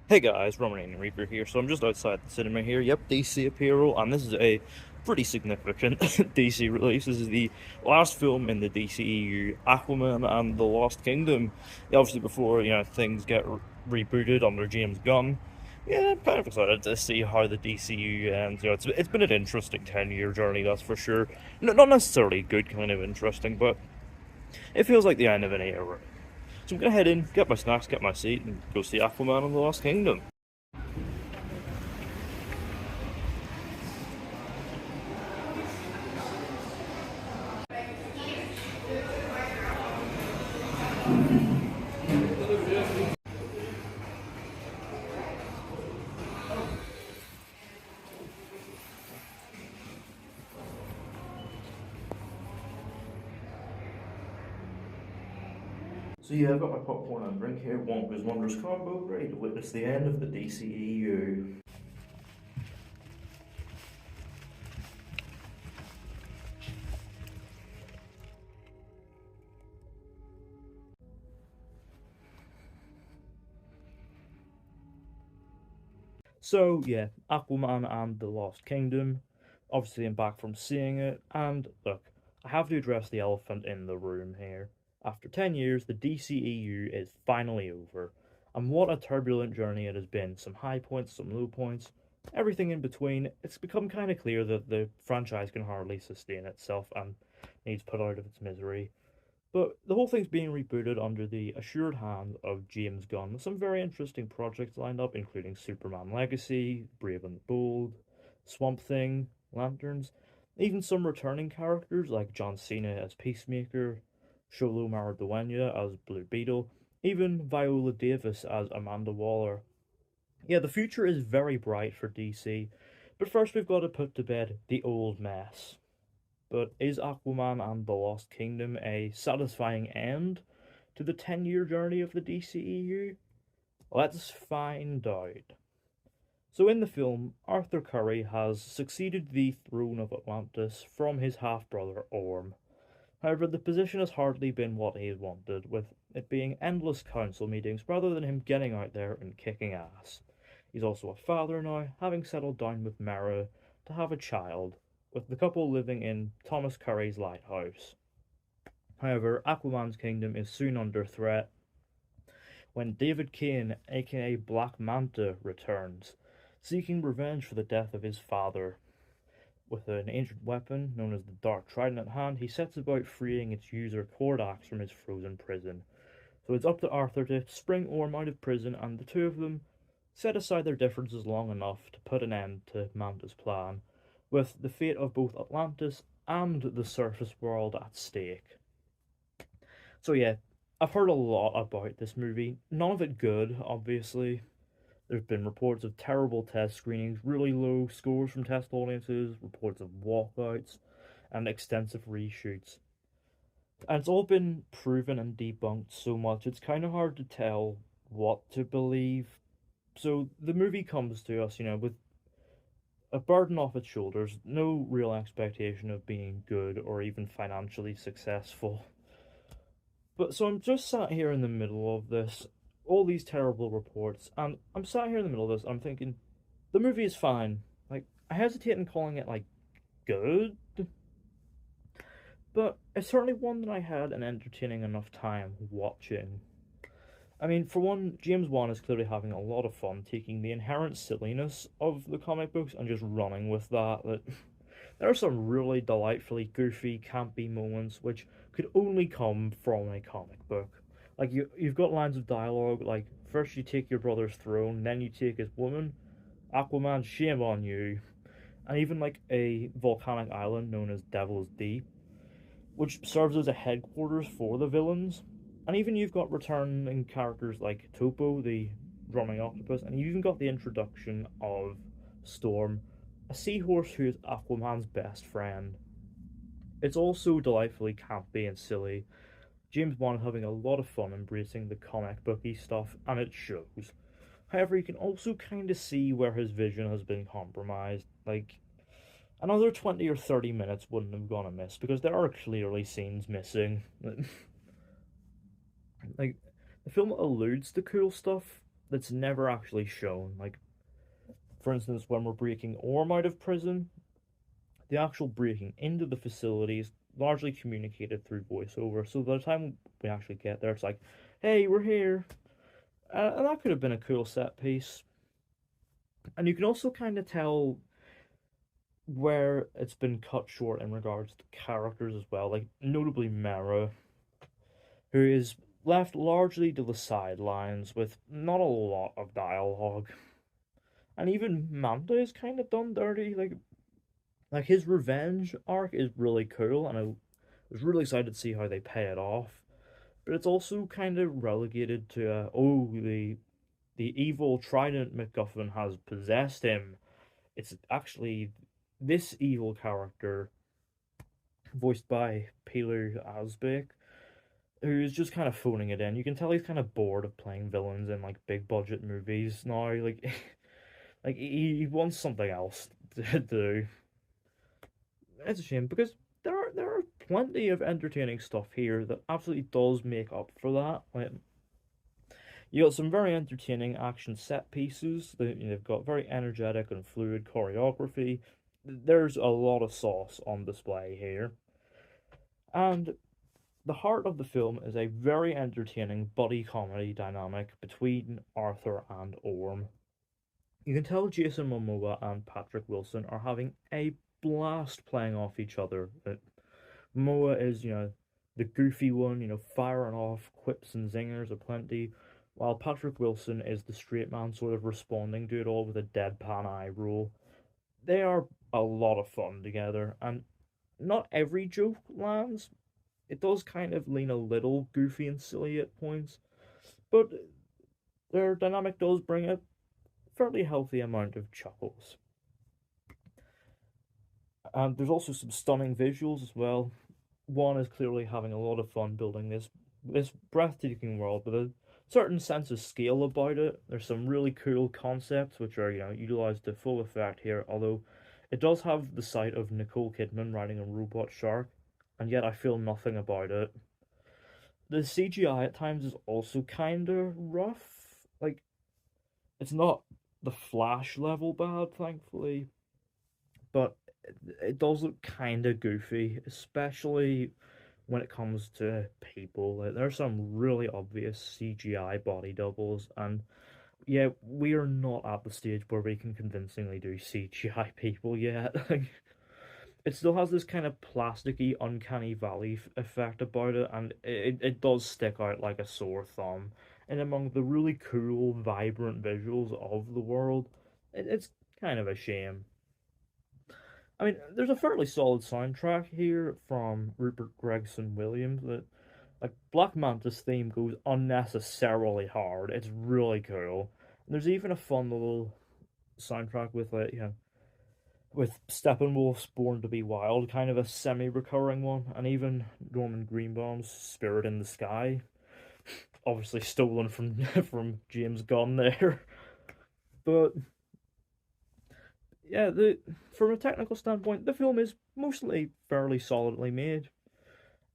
Hey guys, Roman Reaper here. So I'm just outside the cinema here. Yep, DC apparel, and this is a pretty significant DC release. This is the last film in the DCEU, Aquaman and the Lost Kingdom. Obviously, before things get rebooted under James Gunn. Yeah, I'm kind of excited to see how the DCU ends. It's been an interesting 10-year journey, that's for sure. Not necessarily good kind of interesting, but it feels like the end of an era. So I'm gonna head in, get my snacks, get my seat, and go see Aquaman and the Lost Kingdom. So yeah, I've got my popcorn and drink here, Wonka's Wondrous combo, ready to witness the end of the DCEU. So yeah, Aquaman and the Lost Kingdom. Obviously I'm back from seeing it, and look, I have to address the elephant in the room here. After 10 years, the DCEU is finally over, and what a turbulent journey it has been. Some high points, some low points, everything in between. It's become kind of clear that the franchise can hardly sustain itself and needs put out of its misery. But the whole thing's being rebooted under the assured hand of James Gunn, with some very interesting projects lined up, including Superman Legacy, Brave and the Bold, Swamp Thing, Lanterns, even some returning characters like John Cena as Peacemaker, Xolo Maridueña as Blue Beetle, even Viola Davis as Amanda Waller. Yeah, the future is very bright for DC, but first we've got to put to bed the old mess. But is Aquaman and the Lost Kingdom a satisfying end to the 10-year journey of the DCEU? Let's find out. So in the film, Arthur Curry has succeeded the throne of Atlantis from his half-brother Orm. However, the position has hardly been what he had wanted, with it being endless council meetings rather than him getting out there and kicking ass. He's also a father now, having settled down with Mara to have a child, with the couple living in Thomas Curry's lighthouse. However, Aquaman's kingdom is soon under threat when David Kane, aka Black Manta, returns, seeking revenge for the death of his father. With an ancient weapon known as the Dark Trident at hand, he sets about freeing its user Kordax from his frozen prison. So it's up to Arthur to spring Orm out of prison, and the two of them set aside their differences long enough to put an end to Manta's plan, with the fate of both Atlantis and the surface world at stake. So yeah, I've heard a lot about this movie. None of it good, obviously. There's been reports of terrible test screenings, really low scores from test audiences, reports of walkouts, and extensive reshoots. And it's all been proven and debunked so much, it's kind of hard to tell what to believe. So the movie comes to us, with a burden off its shoulders, no real expectation of being good or even financially successful. But so I'm just sat here in the middle of this, all these terrible reports, and I'm sat here in the middle of this, I'm thinking, the movie is fine. Like, I hesitate in calling it, good, but it's certainly one that I had an entertaining enough time watching. I mean, for one, James Wan is clearly having a lot of fun taking the inherent silliness of the comic books and just running with that. There are some really delightfully goofy, campy moments which could only come from a comic book. Like, you've got lines of dialogue like, first you take your brother's throne, then you take his woman. Aquaman, shame on you. And even like a volcanic island known as Devil's Deep, which serves as a headquarters for the villains. And even you've got returning characters like Topo, the drumming octopus, and you've even got the introduction of Storm, a seahorse who is Aquaman's best friend. It's all so delightfully campy and silly. James Wan is having a lot of fun embracing the comic booky stuff, and it shows. However, you can also kind of see where his vision has been compromised. Like, another 20 or 30 minutes wouldn't have gone amiss because there are clearly scenes missing. Like, the film alludes to cool stuff that's never actually shown. Like, for instance, when we're breaking Orm out of prison, the actual breaking into the facility is largely communicated through voiceover. So by the time we actually get there, it's like, hey, we're here. And that could have been a cool set piece. And you can also kind of tell where it's been cut short in regards to characters as well, like notably Mara, who is left largely to the sidelines with not a lot of dialogue. And even Manta is kind of done dirty. Like his revenge arc is really cool, and I was really excited to see how they pay it off. But it's also kind of relegated to oh, the evil Trident MacGuffin has possessed him. It's actually this evil character, voiced by Peter Asbeck, who's just kind of phoning it in. You can tell he's kind of bored of playing villains in like big budget movies now. Like, like he wants something else to do. It's a shame because there are plenty of entertaining stuff here that absolutely does make up for that. Like, you got some very entertaining action set pieces. They've got very energetic and fluid choreography. There's a lot of sauce on display here. And the heart of the film is a very entertaining buddy comedy dynamic between Arthur and Orm. You can tell Jason Momoa and Patrick Wilson are having a blast playing off each other. Momoa is, the goofy one, firing off quips and zingers aplenty, while Patrick Wilson is the straight man sort of responding to it all with a deadpan eye roll. They are a lot of fun together, and not every joke lands. It does kind of lean a little goofy and silly at points, but their dynamic does bring a fairly healthy amount of chuckles. And there's also some stunning visuals as well. One is clearly having a lot of fun building this breathtaking world with a certain sense of scale about it. There's some really cool concepts which are utilized to full effect here. Although it does have the sight of Nicole Kidman riding a robot shark, and yet I feel nothing about it. The CGI at times is also kind of rough. Like, it's not the Flash level bad, thankfully, but it does look kind of goofy, especially when it comes to people. Like, there's some really obvious CGI body doubles, and yeah, we are not at the stage where we can convincingly do CGI people yet. It still has this kind of plasticky, uncanny valley effect about it, and it does stick out like a sore thumb. And among the really cool, vibrant visuals of the world, it's kind of a shame. I mean, there's a fairly solid soundtrack here from Rupert Gregson Williams. That, like, Black Manta's theme goes unnecessarily hard. It's really cool. And there's even a fun little soundtrack with with Steppenwolf's Born to Be Wild, kind of a semi-recurring one, and even Norman Greenbaum's Spirit in the Sky, obviously stolen from from James Gunn there. But yeah, the from a technical standpoint, the film is mostly fairly solidly made,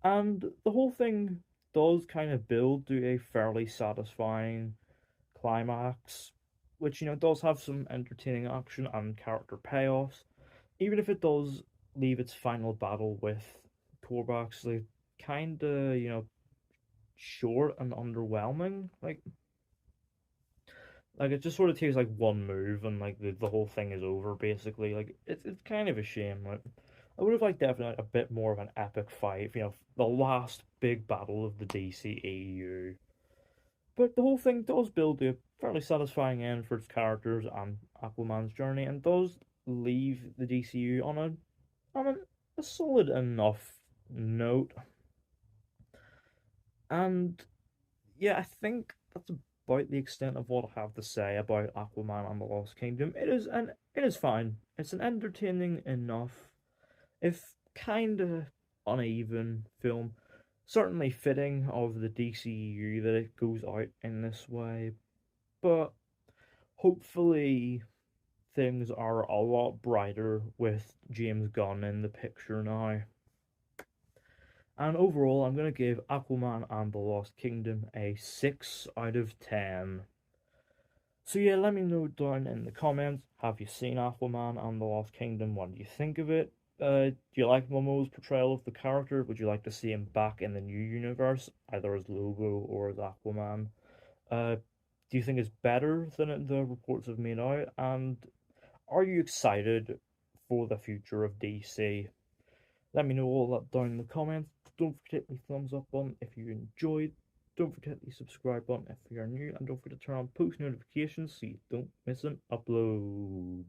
and the whole thing does kind of build to a fairly satisfying climax, which does have some entertaining action and character payoffs, even if it does leave its final battle with Korvax like kind of short and underwhelming. Like it just sort of takes like one move and like the whole thing is over basically. Like it's kind of a shame. Like I would have liked definitely a bit more of an epic fight. The last big battle of the DCEU. But the whole thing does build to a fairly satisfying end for its characters and Aquaman's journey, and does leave the DCU on a solid enough note. And yeah, I think that's about the extent of what I have to say about Aquaman and the Lost Kingdom. It is fine. It's an entertaining enough, if kinda uneven film. Certainly fitting of the DCU that it goes out in this way, but hopefully things are a lot brighter with James Gunn in the picture now. And overall, I'm going to give Aquaman and the Lost Kingdom a 6 out of 10. So yeah, let me know down in the comments, have you seen Aquaman and the Lost Kingdom? What do you think of it? Do you like Momoa's portrayal of the character? Would you like to see him back in the new universe, either as Lobo or as Aquaman? Do you think it's better than the reports have made out? And are you excited for the future of DC? Let me know all that down in the comments. Don't forget to hit the thumbs up button if you enjoyed. Don't forget the subscribe button if you're new. And don't forget to turn on post notifications so you don't miss an upload.